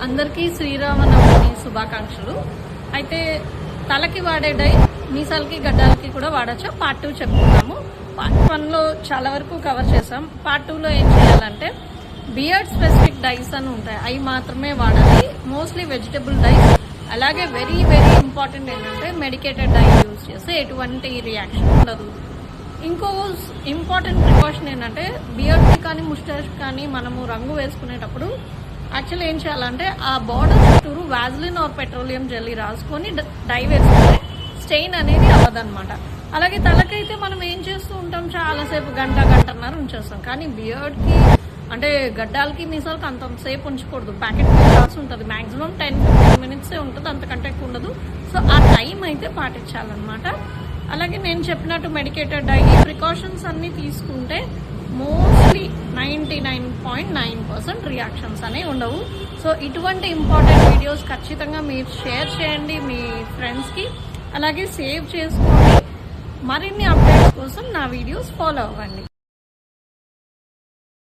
అందరికీ శ్రీరామనవమి శుభాకాంక్షలు. అయితే తలకి వాడే డై మీసాలకి గడ్డాలకి కూడా వాడచ్చు. పార్ట్ 2 చెప్పుకున్నాము. పార్ట్ 1లో చాలా వరకు కవర్ చేసాం. పార్ట్ 2లో ఏం చేయాలంటే బియర్డ్ స్పెసిఫిక్ డైస్ అని ఉంటాయి, అవి మాత్రమే వాడాలి. Mostly vegetable dyes. అలాగే వెరీ వెరీ ఇంపార్టెంట్ ఏంటంటే మెడికేటెడ్ డై యూజ్ చేస్తే ఎటువంటి రియాక్షన్ ఉండదు. ఇంకో ఇంపార్టెంట్ ప్రికాషన్ ఏంటంటే బియర్డ్కి కానీ ముస్టాష్ కానీ మనము రంగు వేసుకునేటప్పుడు యాక్చువల్లీ ఏం చేయాలంటే ఆ బార్డర్ చుట్టూరు వాజ్లిన్ ఆర్ పెట్రోలియం జెల్లీ రాసుకొని డై వేసుకుంటే స్టెయిన్ అనేది అవ్వదన్నమాట. అలాగే తలకైతే మనం ఏం చేస్తూ ఉంటాం, చాలాసేపు గంటన్నర ఉంచేస్తాం. కానీ బియర్డ్కి అంటే గడ్డాలకి మీసాలకి అంతసేపు ఉంచకూడదు. ప్యాకెట్ రాసి ఉంటుంది, మాక్సిమం 10-15 మినిట్సే ఉంటుంది, అంతకంటే ఎక్కువ ఉండదు. సో ఆ టైం అయితే పాటించాలన్నమాట. అలాగే నేను చెప్పినట్టు మెడికేటెడ్ డై ప్రికాషన్స్ అన్నీ తీసుకుంటే మోస్ట్లీ 99.9% రియాక్షన్స్ అనేవి ఉండవు. సో ఇటువంటి ఇంపార్టెంట్ వీడియోస్ ఖచ్చితంగా మీరు షేర్ చేయండి మీ ఫ్రెండ్స్కి. అలాగే సేవ్ చేసుకోండి. మరిన్ని అప్డేట్స్ కోసం నా వీడియోస్ ఫాలో అవ్వండి.